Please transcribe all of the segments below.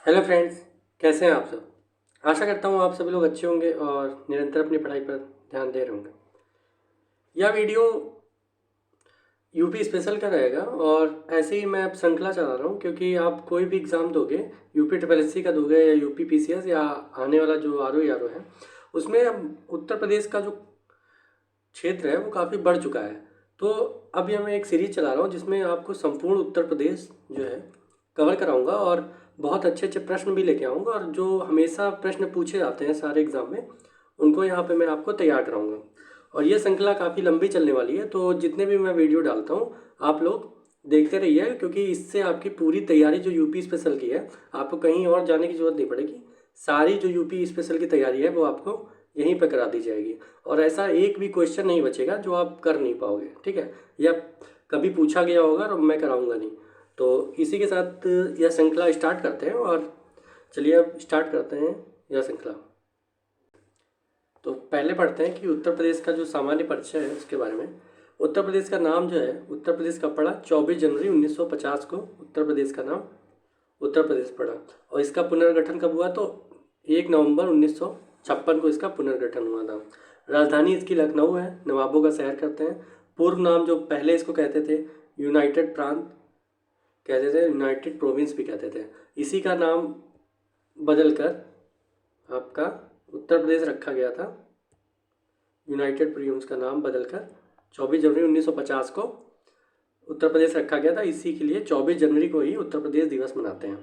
Hello friends, कैसे हैं आप सब। आशा करता हूँ आप सभी लोग अच्छे होंगे और निरंतर अपनी पढ़ाई पर ध्यान दे रहे होंगे। यह वीडियो यूपी स्पेशल का रहेगा और ऐसे ही मैं अब श्रृंखला चला रहा हूँ क्योंकि आप कोई भी एग्ज़ाम दोगे, यूपी ट्रिपल एस सी का दोगे या यूपी पीसीएस या आने वाला जो आर ओ है, उसमें अब उत्तर प्रदेश का जो क्षेत्र है वो काफ़ी बढ़ चुका है। तो अभी मैं एक सीरीज चला रहा हूँ जिसमें आपको संपूर्ण उत्तर प्रदेश जो है कवर कराऊंगा और बहुत अच्छे अच्छे प्रश्न भी लेके आऊँगा और जो हमेशा प्रश्न पूछे जाते हैं सारे एग्ज़ाम में उनको यहाँ पे मैं आपको तैयार कराऊंगा। और ये श्रृंखला काफ़ी लंबी चलने वाली है, तो जितने भी मैं वीडियो डालता हूँ आप लोग देखते रहिए क्योंकि इससे आपकी पूरी तैयारी जो यूपी स्पेशल की है, आपको कहीं और जाने की ज़रूरत नहीं पड़ेगी। सारी जो यूपी स्पेशल की तैयारी है वो आपको यहीं पर करा दी जाएगी और ऐसा एक भी क्वेश्चन नहीं बचेगा जो आप कर नहीं पाओगे, ठीक है, या कभी पूछा गया होगा और मैं कराऊंगा नहीं। तो इसी के साथ यह श्रृंखला स्टार्ट करते हैं और चलिए अब स्टार्ट करते हैं यह श्रृंखला। तो पहले पढ़ते हैं कि उत्तर प्रदेश का जो सामान्य परिचय है उसके बारे में। उत्तर प्रदेश का नाम जो है, उत्तर प्रदेश का पड़ा 24 जनवरी 1950 को उत्तर प्रदेश का नाम उत्तर प्रदेश पड़ा और इसका पुनर्गठन कब हुआ तो 1 नवंबर 1956 को इसका पुनर्गठन हुआ था। राजधानी इसकी लखनऊ है, नवाबों का शहर कहते हैं। पूर्व नाम जो पहले इसको कहते थे यूनाइटेड प्रांत कहते थे, यूनाइटेड प्रोविंस भी कहते थे। इसी का नाम बदलकर आपका उत्तर प्रदेश रखा गया था। यूनाइटेड प्रोविंस का नाम बदलकर 24 जनवरी 1950 को उत्तर प्रदेश रखा गया था। इसी के लिए 24 जनवरी को ही उत्तर प्रदेश दिवस मनाते हैं।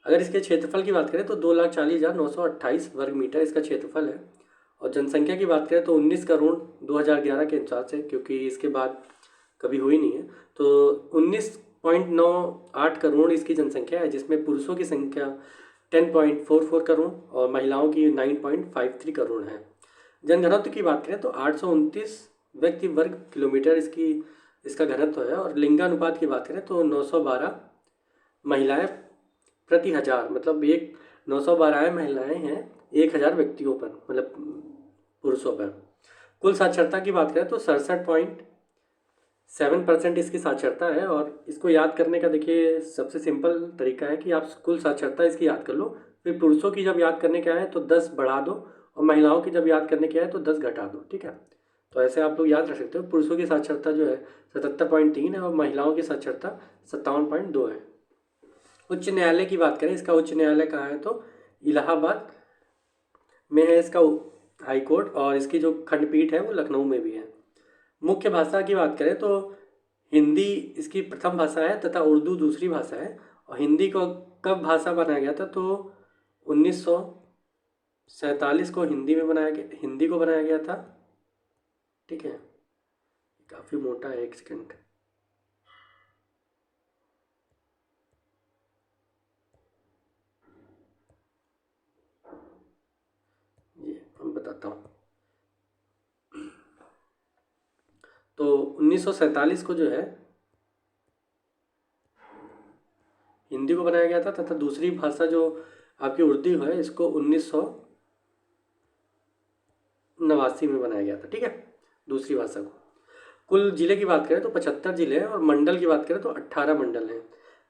अगर इसके क्षेत्रफल की बात करें तो 2,40,928 वर्ग मीटर इसका क्षेत्रफल है और जनसंख्या की बात करें तो 19 करोड़ 2011 के हिसाब से, क्योंकि इसके बाद कभी हुई नहीं है, तो 19.98 करोड़ इसकी जनसंख्या है, जिसमें पुरुषों की संख्या 10.44 करोड़ और महिलाओं की 9.53 करोड़ है। जनघनत्व की बात करें तो 829 व्यक्ति वर्ग किलोमीटर इसका घनत्व है और लिंगानुपात की बात करें तो 912 महिलाएं प्रति हजार, मतलब 912 महिलाएं हैं 1,000 व्यक्तियों पर, मतलब पुरुषों पर। कुल साक्षरता की बात करें तो 67.7% इसकी साक्षरता है और इसको याद करने का देखिए सबसे सिंपल तरीका है कि आप कुल साक्षरता इसकी याद कर लो, फिर पुरुषों की जब याद करने का है तो 10 बढ़ा दो और महिलाओं की जब याद करने की है तो 10 घटा दो, ठीक है। तो ऐसे आप लोग याद रख सकते हो। पुरुषों की साक्षरता जो है 77.3 है और महिलाओं की साक्षरता 57.2 है। उच्च न्यायालय की बात करें, इसका उच्च न्यायालय कहाँ है तो इलाहाबाद में है इसका हाई कोर्ट और इसकी जो खंडपीठ है वो लखनऊ में भी है। मुख्य भाषा की बात करें तो हिंदी इसकी प्रथम भाषा है तथा उर्दू दूसरी भाषा है। और हिंदी को कब भाषा बनाया गया था तो 1947 को हिंदी को बनाया गया था, ठीक है। काफ़ी मोटा है, एक सेकंड। ये हम बताता हूँ। तो 1947 को जो है हिंदी को बनाया गया था तथा दूसरी भाषा जो आपकी उर्दू है इसको 1989 में बनाया गया था, ठीक है, दूसरी भाषा को। कुल जिले की बात करें तो 75 जिले हैं और मंडल की बात करें तो 18 मंडल हैं।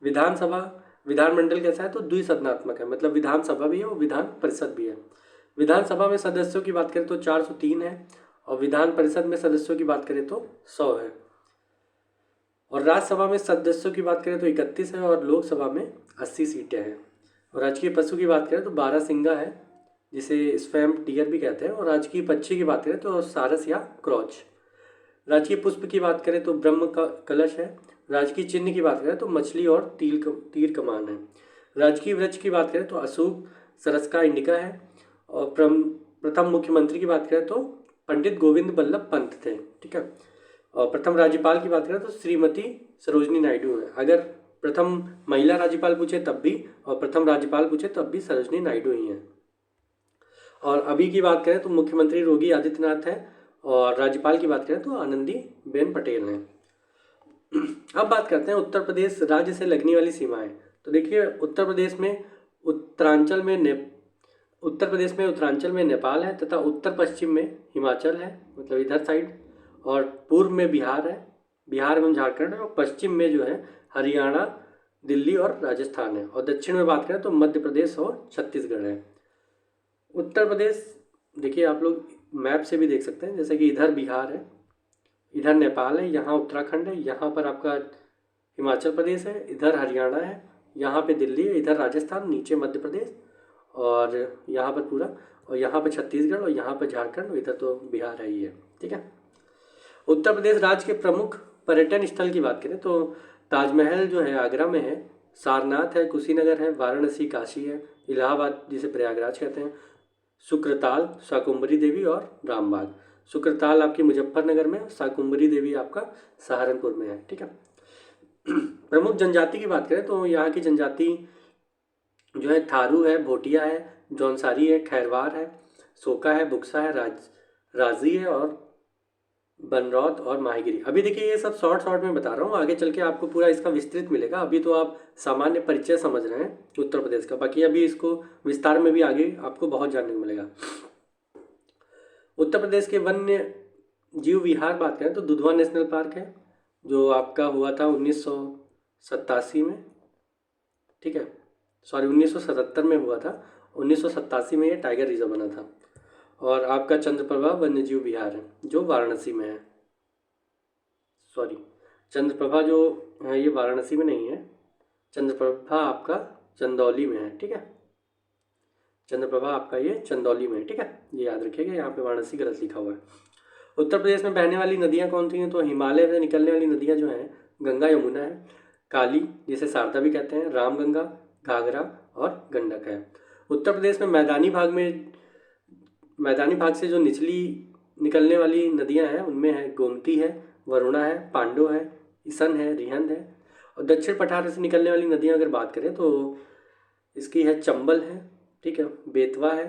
विधानमंडल कैसा है तो द्विसदनात्मक है, मतलब विधानसभा भी है और विधान परिषद भी है। विधानसभा में सदस्यों की बात करें तो 403 है और विधान परिषद में सदस्यों की बात करें तो 100 है। और राज्यसभा में सदस्यों की बात करें तो 31 है और लोकसभा में 80 सीटें हैं। और राजकीय पशु की बात करें तो 12 सिंगा है, जिसे स्पैम टीयर भी कहते हैं। और राजकीय पक्षी की बात करें तो सारस या क्रॉच। राजकीय पुष्प की बात करें तो ब्रह्म का कलश है। राजकीय चिन्ह की बात करें तो मछली और तीर कमान है। राजकीय वृक्ष की बात करें तो अशोक सरसका इंडिका है। और प्रथम मुख्यमंत्री की बात करें तो पंडित गोविंद बल्लभ पंत थे, ठीक है। और प्रथम राज्यपाल की बात करें तो श्रीमती सरोजनी नायडू है। अगर प्रथम महिला राज्यपाल पूछे तब भी और प्रथम राज्यपाल पूछे तब भी सरोजनी नायडू ही हैं। और अभी की बात करें तो मुख्यमंत्री योगी आदित्यनाथ है और राज्यपाल की बात करें तो आनंदीबेन पटेल हैं। अब बात करते हैं उत्तर प्रदेश राज्य से लगने वाली सीमाएं। तो देखिए उत्तर प्रदेश में उत्तरांचल में नेपाल है तथा उत्तर पश्चिम में हिमाचल है, मतलब इधर साइड, और पूर्व में बिहार है, बिहार एवं झारखंड है, और पश्चिम में जो है हरियाणा, दिल्ली और राजस्थान है। और दक्षिण में बात करें तो मध्य प्रदेश और छत्तीसगढ़ है। उत्तर प्रदेश देखिए आप लोग मैप से भी देख सकते हैं, जैसे कि इधर बिहार है, इधर नेपाल है, यहाँ उत्तराखंड है, यहाँ पर आपका हिमाचल प्रदेश है, इधर हरियाणा है, यहाँ पे दिल्ली है, इधर राजस्थान, नीचे मध्य प्रदेश और यहाँ पर पूरा, और यहाँ पर छत्तीसगढ़ और यहाँ पर झारखंड और इधर तो बिहार है ही है। ठीक है। उत्तर प्रदेश राज्य के प्रमुख पर्यटन स्थल की बात करें तो ताजमहल जो है आगरा में है, सारनाथ है, कुशीनगर है, वाराणसी काशी है, इलाहाबाद जिसे प्रयागराज कहते हैं, शुक्रताल, शाकुंभरी देवी और रामबाग। शुक्रताल आपकी मुजफ्फरनगर में, शाकुंभरी देवी आपका सहारनपुर में है। ठीक है। प्रमुख जनजाति की बात करें तो यहाँ की जनजाति जो है थारू है, भोटिया है, जौनसारी है, खैरवार है, सोका है, बुक्सा है, राजी है और बनरौत और माहीगिरी। अभी देखिए ये सब शॉर्ट में बता रहा हूँ, आगे चल के आपको पूरा इसका विस्तृत मिलेगा। अभी तो आप सामान्य परिचय समझ रहे हैं उत्तर प्रदेश का, बाकी अभी इसको विस्तार में भी आगे आपको बहुत जानने को मिलेगा। उत्तर प्रदेश के वन्य जीव विहार बात करें तो दुधवा नेशनल पार्क है, जो आपका हुआ था 1987 में। ठीक है, सॉरी 1977 में हुआ था, 1987 में ये टाइगर रिजर्व बना था। और आपका चंद्रप्रभा वन्यजीव विहार है जो वाराणसी में है। सॉरी, चंद्रप्रभा जो है ये वाराणसी में नहीं है, चंद्रप्रभा आपका चंदौली में है। ठीक है, चंद्रप्रभा आपका ये चंदौली में है। ठीक है, ये याद रखिएगा, यहाँ पे वाराणसी गलत लिखा हुआ है। उत्तर प्रदेश में बहने वाली नदियाँ कौन सी हैं तो हिमालय से निकलने वाली नदियाँ जो हैं गंगा यमुना है, काली जिसे शारदा भी कहते हैं, रामगंगा, घाघरा और गंडक है। उत्तर प्रदेश में मैदानी भाग से जो निचली निकलने वाली नदियां हैं उनमें है गोमती है, वरुणा है, पांडो है, ईसन है, रिहंद है। और दक्षिण पठार से निकलने वाली नदियां अगर बात करें तो इसकी है चंबल है, ठीक है, बेतवा है,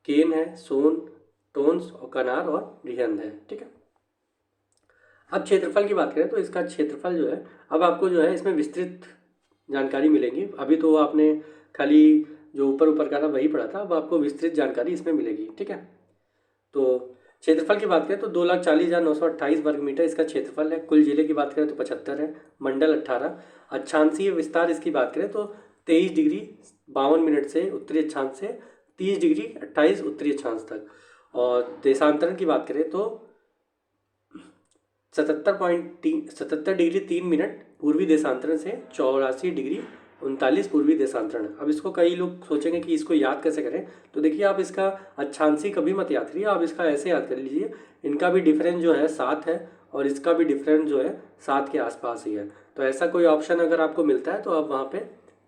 केन है, सोन, टोंस और कनार और रिहंद है। ठीक है। अब क्षेत्रफल की बात करें तो इसका क्षेत्रफल जो है अब आपको जो है इसमें विस्तृत जानकारी मिलेगी। अभी तो आपने खाली जो ऊपर का था वही पढ़ा था, अब आपको विस्तृत जानकारी इसमें मिलेगी। ठीक है। तो क्षेत्रफल की बात करें तो 2,40,928 वर्ग मीटर इसका क्षेत्रफल है। कुल जिले की बात करें तो 75 है, मंडल 18। अक्षांशीय विस्तार इसकी बात करें तो 23 डिग्री 52 मिनट से उत्तरी अक्षांश से 30 डिग्री 28 उत्तरी अक्षांश तक। और देशांतरण की बात करें तो 77 डिग्री 3 मिनट पूर्वी देशांतरण से 84 डिग्री 39 पूर्वी देशांतरण। अब इसको कई लोग सोचेंगे कि इसको याद कैसे करें, तो देखिए आप इसका अक्षांशी कभी मत याद करिए, आप इसका ऐसे याद कर लीजिए, इनका भी डिफरेंस जो है 7 है और इसका भी डिफरेंस जो है 7 के आसपास ही है। तो ऐसा कोई ऑप्शन अगर आपको मिलता है तो आप वहाँ पे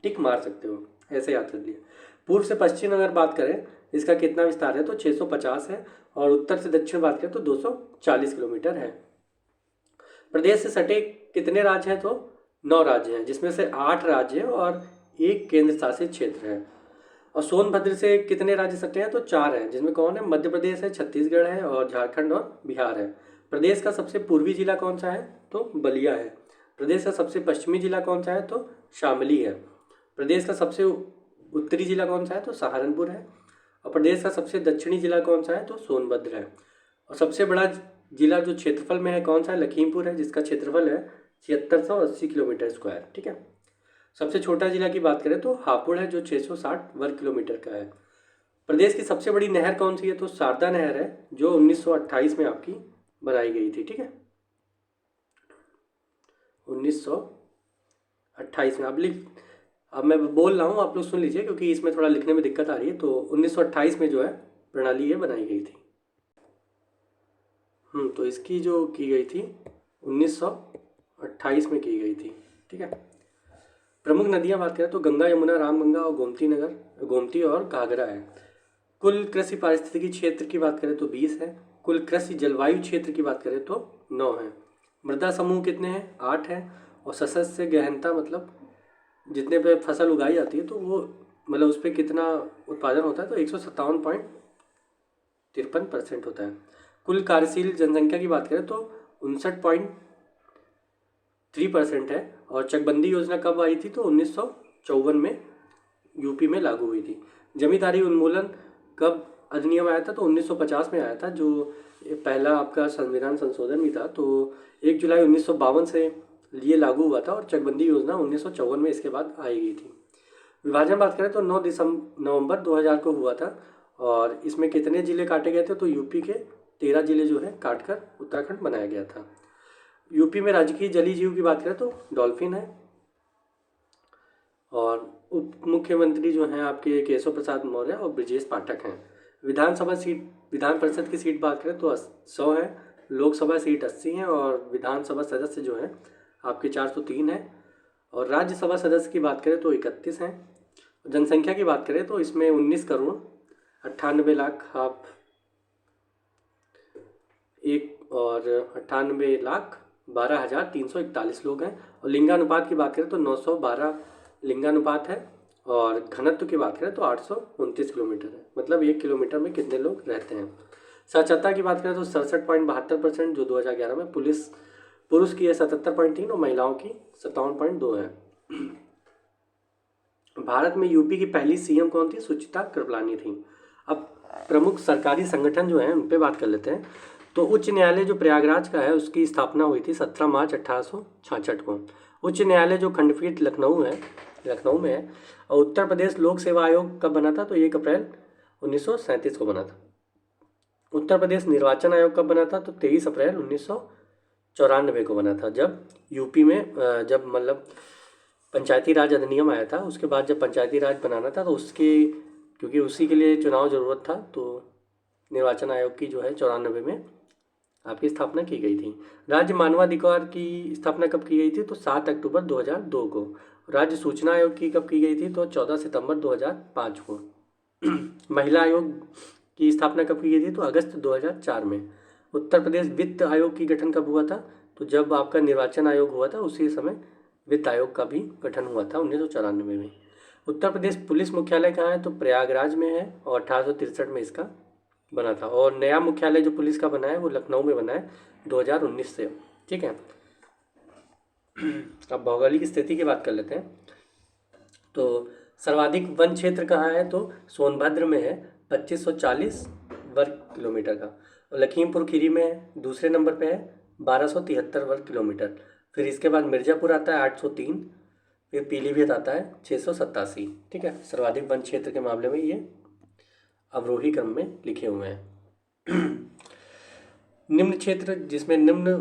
टिक मार सकते हो, ऐसे याद कर लिए। पूर्व से पश्चिम अगर बात करें इसका कितना विस्तार है तो 650 है और उत्तर से दक्षिण बात करें तो 240 किलोमीटर है। प्रदेश से सटे कितने राज्य हैं तो 9 राज्य हैं, जिसमें से 8 राज्य और 1 केंद्र शासित क्षेत्र है। और सोनभद्र से कितने राज्य सटे हैं तो 4 हैं, जिसमें कौन है, मध्य प्रदेश है, छत्तीसगढ़ है और झारखंड और बिहार है। प्रदेश का सबसे पूर्वी जिला कौन सा है तो बलिया है। प्रदेश का सबसे पश्चिमी जिला कौन सा है तो शामली है। प्रदेश का सबसे उत्तरी जिला कौन सा है तो सहारनपुर है। और प्रदेश का सबसे दक्षिणी जिला कौन सा है तो सोनभद्र है। और सबसे बड़ा जिला जो क्षेत्रफल में है कौन सा है, लखीमपुर है, जिसका क्षेत्रफल है 7680 किलोमीटर स्क्वायर। ठीक है। सबसे छोटा जिला की बात करें तो हापुड़ है जो 660 वर्ग किलोमीटर का है। प्रदेश की सबसे बड़ी नहर कौन सी है तो शारदा नहर है, जो 1928 में आपकी बनाई गई थी। ठीक है, 1928 में। अब मैं बोल रहा हूँ, आप लोग सुन लीजिए क्योंकि इसमें थोड़ा लिखने में दिक्कत आ रही है। तो 1928 में जो है प्रणाली ये बनाई गई थी। तो इसकी जो की गई थी 1928 में की गई थी। ठीक है। प्रमुख नदियां बात करें तो गंगा, यमुना, रामगंगा और गोमती और घाघरा है। कुल कृषि पारिस्थितिकी क्षेत्र की बात करें तो 20 है। कुल कृषि जलवायु क्षेत्र की बात करें तो 9 है। मृदा समूह कितने हैं 8 है। और सदस्य गहनता मतलब जितने पे फसल उगाई जाती है तो वो मतलब उस पर कितना उत्पादन होता है तो 157.53% होता है। कुल कार्यशील जनसंख्या की बात करें तो 59.3% है। और चकबंदी योजना कब आई थी तो 1954 में यूपी में लागू हुई थी। जमींदारी उन्मूलन कब अधिनियम आया था तो 1950 में आया था, जो पहला आपका संविधान संशोधन भी था। तो 1 जुलाई 1952 से लिए लागू हुआ था और चकबंदी योजना 1954 में इसके बाद आई गई थी। विभाजन बात करें तो 9 नवंबर 2000 को हुआ था और इसमें कितने ज़िले काटे गए थे, तो यूपी के 13 ज़िले जो है काट कर उत्तराखंड बनाया गया था। यूपी में राजकीय जलीय जीव की बात करें तो डॉल्फिन है और उप मुख्यमंत्री जो हैं आपके केशव प्रसाद मौर्य और ब्रजेश पाठक हैं। विधानसभा सीट, विधान परिषद की सीट बात करें तो 100 है, लोकसभा सीट 80 हैं और विधानसभा सदस्य जो हैं आपके 403 हैं और राज्यसभा सदस्य की बात करें तो 31 हैं। जनसंख्या की बात करें तो इसमें 19 करोड़ 98 लाख आप एक और 98 लाख 12,341 लोग हैं और लिंगानुपात की बात करें तो 912 लिंगानुपात है और घनत्व की बात करें तो 829 किलोमीटर है, मतलब 1 किलोमीटर में कितने लोग रहते हैं। साक्षरता की बात करें तो 67.72% जो 2011 में पुरुष की है 77.3 और महिलाओं की 57.2 है। भारत में यूपी की पहली सीएम कौन थी? सुचित्रा कृपलानी थी। अब प्रमुख सरकारी संगठन जो हैं उन पर बात कर लेते हैं। तो उच्च न्यायालय जो प्रयागराज का है उसकी स्थापना हुई थी 17 मार्च 1866 को। उच्च न्यायालय जो खंडपीठ लखनऊ में है और उत्तर प्रदेश लोक सेवा आयोग कब बना था? तो 1 अप्रैल 1937 को बना था। उत्तर प्रदेश निर्वाचन आयोग कब बना था? तो 23 अप्रैल 1994 को बना था, जब यूपी में जब मतलब पंचायती राज अधिनियम आया था। उसके बाद जब पंचायती राज बनाना था तो उसके क्योंकि उसी के लिए चुनाव ज़रूरत था तो निर्वाचन आयोग की जो है 94 में आपकी स्थापना की गई थी। राज्य मानवाधिकार की स्थापना कब की गई थी? तो 7 अक्टूबर 2002 को। राज्य सूचना आयोग की कब की गई थी? तो 14 सितंबर 2005 को। महिला आयोग की स्थापना कब की गई थी? तो अगस्त 2004 में। उत्तर प्रदेश वित्त आयोग की गठन कब हुआ था? तो जब आपका निर्वाचन आयोग हुआ था उसी समय वित्त आयोग का भी गठन हुआ था 1994 में। उत्तर प्रदेश पुलिस मुख्यालय कहाँ है? तो प्रयागराज में है और 1863 में इसका बना था और नया मुख्यालय जो पुलिस का बना है वो लखनऊ में बना है 2019 से। ठीक है। अब भौगोलिक स्थिति की बात कर लेते हैं। तो सर्वाधिक वन क्षेत्र कहाँ है? तो सोनभद्र में है 2540 वर्ग किलोमीटर का और लखीमपुर खीरी में दूसरे नंबर पे है 1273 वर्ग किलोमीटर। फिर इसके बाद मिर्ज़ापुर आता है 803, फिर पीलीभीत आता है 687। ठीक है। सर्वाधिक वन क्षेत्र के मामले में ये अवरोही क्रम में लिखे हुए हैं। निम्न क्षेत्र जिसमें निम्न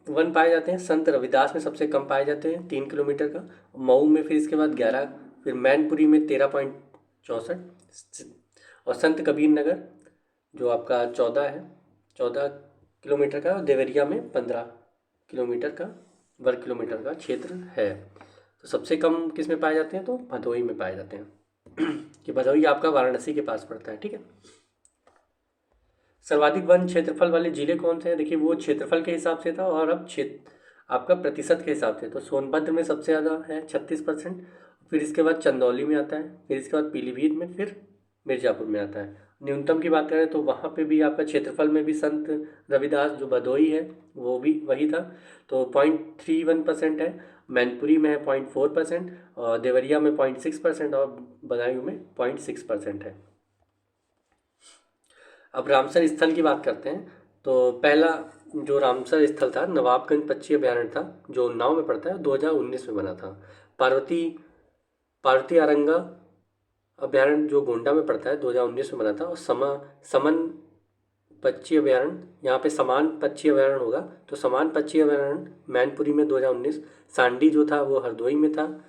वन पाए जाते हैं, संत रविदास में सबसे कम पाए जाते हैं 3 किलोमीटर का, मऊ में फिर इसके बाद 11, फिर मैनपुरी में 13.64 और संत कबीर नगर जो आपका 14 किलोमीटर का और देवरिया में 15 किलोमीटर का वर्ग किलोमीटर का क्षेत्र है। तो सबसे कम किस में पाए जाते हैं? तो भदोही में पाए जाते हैं कि भदोही आपका वाराणसी के पास पड़ता है। ठीक है। सर्वाधिक वन क्षेत्रफल वाले जिले कौन से हैं? देखिए वो क्षेत्रफल के हिसाब से था और अब क्षेत्र आपका प्रतिशत के हिसाब से। तो सोनभद्र में सबसे ज़्यादा है 36%, फिर इसके बाद चंदौली में आता है, फिर इसके बाद पीलीभीत में, फिर मिर्ज़ापुर में आता है। न्यूनतम की बात करें तो वहाँ पे भी आपका क्षेत्रफल में भी संत रविदास जो भदोही है वो भी वही था, तो 0.31% है। मैनपुरी में है 0.4% और देवरिया में 0.6% और बदायूं में 0.6% है। अब रामसर स्थल की बात करते हैं। तो पहला जो रामसर स्थल था नवाबगंज पक्षी अभयारण्य था जो उन्नाव में पड़ता है, 2019 में बना था। पार्वती आरंगा अभयारण्य जो गोंडा में पड़ता है 2019 में बना था और समन पक्षी अभयारण्य, यहाँ पे समान पक्षी अभयारण्य होगा तो समान पक्षी अभयारण्य मैनपुरी में 2019, सांडी जो था वो हरदोई में था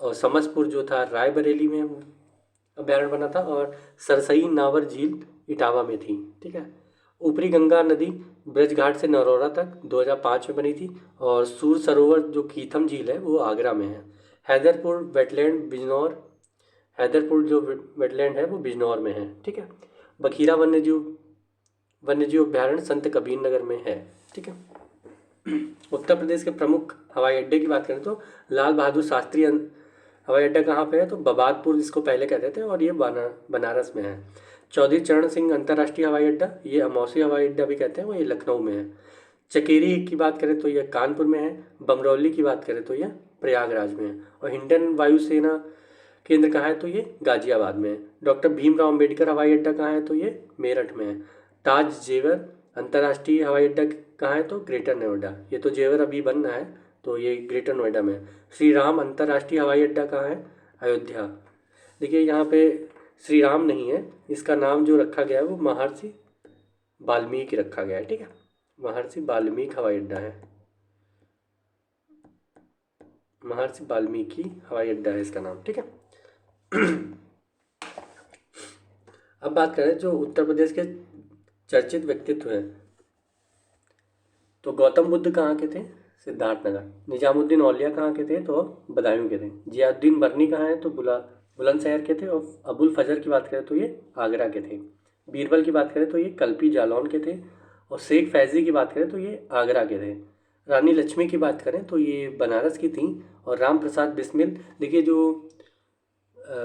और समसपुर जो था रायबरेली में अभयारण्य बना था और सरसई नावर झील इटावा में थी। ठीक है। ऊपरी गंगा नदी ब्रजघाट से नरौरा तक 2005 में बनी थी और सूर सरोवर जो कीथम झील है वो आगरा में है। हैदरपुर जो वेटलैंड है वो बिजनौर में है। ठीक है। बखीरा वन्यजीव अभयारण्य संत कबीर नगर में है। ठीक है। उत्तर प्रदेश के प्रमुख हवाई अड्डे की बात करें तो लाल बहादुर शास्त्री हवाई अड्डा कहाँ पे है? तो बबादपुर जिसको पहले कहते थे और ये बनारस में है। चौधरी चरण सिंह अंतर्राष्ट्रीय हवाई अड्डा, ये अमौसी हवाई अड्डा भी कहते हैं, वो ये लखनऊ में है। चकेरी की बात करें तो ये कानपुर में है। बमरौली की बात करें तो ये प्रयागराज में है और हिंडन वायुसेना केंद्र कहाँ है? तो ये गाजियाबाद में है। डॉक्टर भीमराव अम्बेडकर हवाई अड्डा कहाँ है? तो ये मेरठ में है। ताज जेवर अंतर्राष्ट्रीय हवाई अड्डा कहाँ है? तो ग्रेटर नोएडा। ये तो जेवर अभी बन रहा है तो ये ग्रेटर नोएडा में है। श्री राम अंतर्राष्ट्रीय हवाई अड्डा कहाँ है? अयोध्या। देखिए यहाँ पे श्री राम नहीं है, इसका नाम जो रखा गया है वो महर्षि वाल्मीकि रखा गया है, ठीक है। महर्षि वाल्मीकि हवाई अड्डा है, महर्षि वाल्मीकि हवाई अड्डा है इसका नाम, ठीक है। अब बात करें जो उत्तर प्रदेश के चर्चित व्यक्तित्व हैं, तो गौतम बुद्ध कहाँ के थे? सिद्धार्थनगर। निजामुद्दीन औलिया कहाँ के थे? तो बदायूं के थे। जियाउद्दीन बर्नी कहाँ है? तो बुलंदशहर के थे। और अबुल फजर की बात करें तो ये आगरा के थे। बीरबल की बात करें तो ये कल्पी जालौन के थे। और शेख फैज़ी की बात करें तो ये आगरा के थे। रानी लक्ष्मी की बात करें तो ये बनारस की थी। और राम प्रसाद बिस्मिल, देखिए जो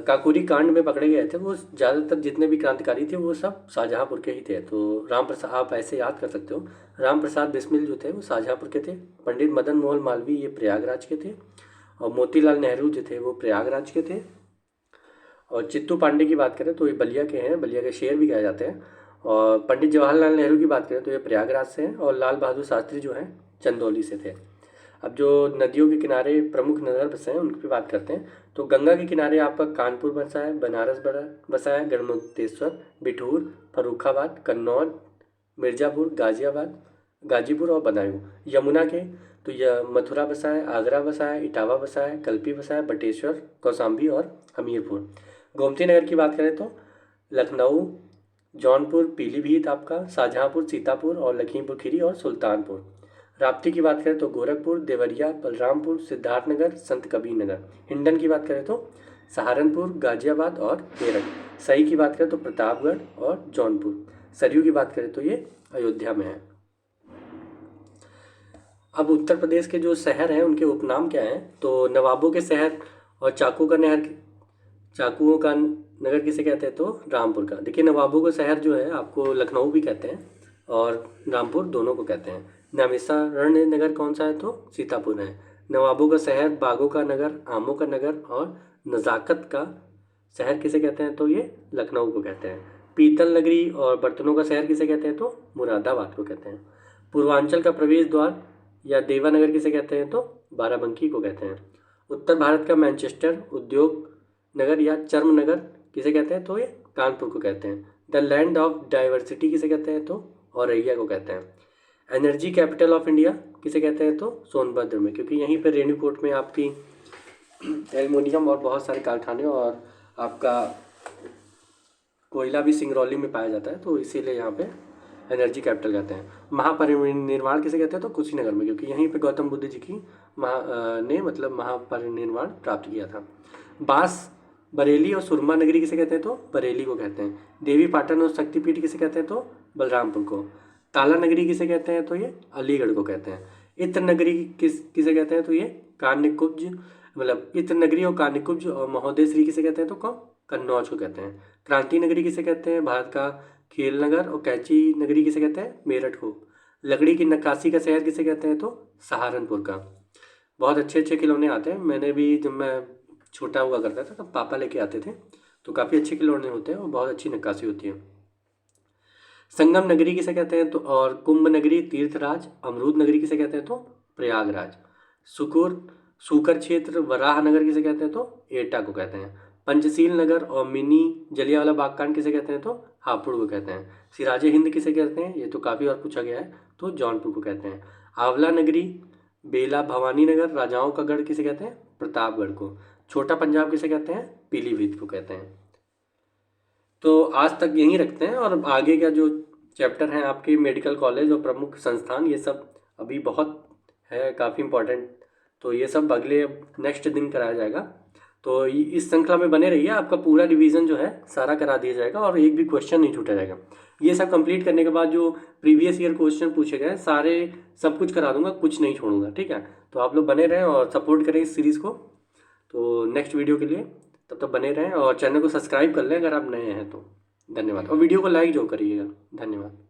काकोरी कांड में पकड़े गए थे वो ज़्यादातर जितने भी क्रांतिकारी थे वो सब शाहजहाँपुर के ही थे। तो राम प्रसाद, आप ऐसे याद कर सकते हो, राम प्रसाद बिस्मिल जो थे वो शाहजहाँपुर के थे। पंडित मदन मोहन मालवीय ये प्रयागराज के थे। और मोतीलाल नेहरू जो थे वो प्रयागराज के थे। और चित्तू पांडे की बात करें तो ये बलिया के हैं, बलिया के शेर भी कहे जाते हैं। और पंडित जवाहरलाल नेहरू की बात करें तो ये प्रयागराज से हैं। और लाल बहादुर शास्त्री जो हैं चंदौली से थे। अब जो नदियों के किनारे प्रमुख नगर बसे हैं उनकी बात करते हैं। तो गंगा के किनारे आपका कानपुर बसा है, बनारस बसा है, गढ़मुक्तेश्वर, बिठूर, फर्रुखाबाद, कन्नौज, मिर्ज़ापुर, गाजीपुर और बदायूं। यमुना के तो यह मथुरा बसा है, आगरा बसा है, इटावा बसा है, कल्पी बसा है, बटेश्वर, कौशाम्बी और हमीरपुर। गोमती नगर की बात करें तो लखनऊ, जौनपुर, पीलीभीत आपका, शाहजहाँपुर, सीतापुर और लखीमपुर खीरी और सुल्तानपुर। राप्ती की बात करें तो गोरखपुर, देवरिया, बलरामपुर, सिद्धार्थनगर, संत कबीर नगर। हिंडन की बात करें तो सहारनपुर, गाजियाबाद और मेरठ। सही की बात करें तो प्रतापगढ़ और जौनपुर। सरयू की बात करें तो ये अयोध्या में है। अब उत्तर प्रदेश के जो शहर हैं उनके उपनाम क्या हैं? तो नवाबों के शहर और चाकुओं का नगर किसे कहते हैं? तो रामपुर का। देखिए नवाबों का शहर जो है आपको लखनऊ भी कहते हैं और रामपुर दोनों को कहते हैं। नैमिषारण्य नगर कौन सा है? तो सीतापुर है। नवाबों का शहर, बागों का नगर, आमों का नगर और नज़ाकत का शहर किसे कहते हैं? तो ये लखनऊ को कहते हैं। पीतल नगरी और बर्तनों का शहर किसे कहते हैं? तो मुरादाबाद को कहते हैं। पूर्वांचल का प्रवेश द्वार या देवानगर किसे कहते हैं? तो बाराबंकी को कहते हैं। उत्तर भारत का मैनचेस्टर उद्योग नगर या चर्म नगर किसे कहते हैं? तो ये कानपुर को कहते हैं। द लैंड ऑफ डाइवर्सिटी किसे कहते हैं? तो औरैया को कहते हैं। एनर्जी कैपिटल ऑफ इंडिया किसे कहते हैं? तो सोनभद्र में, क्योंकि यहीं पर रेणुकूट में आपकी एल्युमिनियम और बहुत सारे कारखाने और आपका कोयला भी सिंगरौली में पाया जाता है, तो इसीलिए यहाँ पे एनर्जी कैपिटल कहते हैं। महापरिनिर्वाण किसे कहते हैं? तो कुशीनगर में, क्योंकि यहीं पे गौतम बुद्ध जी की महापरिनिर्वाण प्राप्त किया था। बांस, बरेली और सुरमा नगरी किसे कहते हैं? तो बरेली को कहते हैं। देवी पाटन और शक्तिपीठ किसे कहते हैं? तो बलरामपुर को। ताला नगरी किसे कहते हैं? तो ये अलीगढ़ को कहते हैं। इत्र नगरी किसे कहते हैं? तो ये कान्यकुब्ज, मतलब इत्र नगरी और कान्यकुब्ज और महोदय श्री किसे कहते हैं? तो कन्नौज को कहते हैं। क्रांति नगरी किसे कहते हैं? भारत का खेल नगर। और कैंची नगरी किसे कहते हैं? मेरठ को। लकड़ी की नक्काशी का शहर किसे कहते हैं? तो सहारनपुर का। बहुत अच्छे अच्छे खिलौने आते हैं, मैंने भी जब मैं छोटा हुआ करता था तब पापा लेके आते थे, तो काफ़ी अच्छे खिलौने होते हैं और बहुत अच्छी नक्काशी होती है। संगम नगरी किसे कहते हैं? तो और कुंभ नगरी तीर्थराज। अमरूद नगरी किसे कहते हैं? तो प्रयागराज। सूकर क्षेत्र वराह नगर किसे कहते हैं? तो एटा को कहते हैं। पंचशील नगर और मिनी जलियांवाला बाग कांड किसे कहते हैं? तो हापुड़ को कहते हैं। सिराजे हिंद किसे कहते हैं? ये तो काफ़ी और पूछा गया है, तो जौनपुर को कहते हैं। आंवला नगरी, बेला भवानी नगर, राजाओं का गढ़ किसे कहते हैं? प्रतापगढ़ को। छोटा पंजाब किसे कहते हैं? पीलीभीत को कहते हैं। तो आज तक यहीं रखते हैं, और आगे का जो चैप्टर है आपके मेडिकल कॉलेज और प्रमुख संस्थान, ये सब अभी बहुत है, काफ़ी इंपॉर्टेंट, तो ये सब अगले नेक्स्ट दिन कराया जाएगा। तो इस श्रृंखला में बने रहिए, आपका पूरा रिवीजन जो है सारा करा दिया जाएगा और एक भी क्वेश्चन नहीं छूटा जाएगा। ये सब कंप्लीट करने के बाद जो प्रीवियस ईयर क्वेश्चन पूछे गए सारे सब कुछ करा दूंगा, कुछ नहीं छोड़ूंगा, ठीक है। तो आप लोग बने रहें और सपोर्ट करें इस सीरीज़ को। तो नेक्स्ट वीडियो के लिए तब तक बने रहें और चैनल को सब्सक्राइब कर लें अगर आप नए हैं तो। धन्यवाद, और वीडियो को लाइक जो करिएगा। धन्यवाद।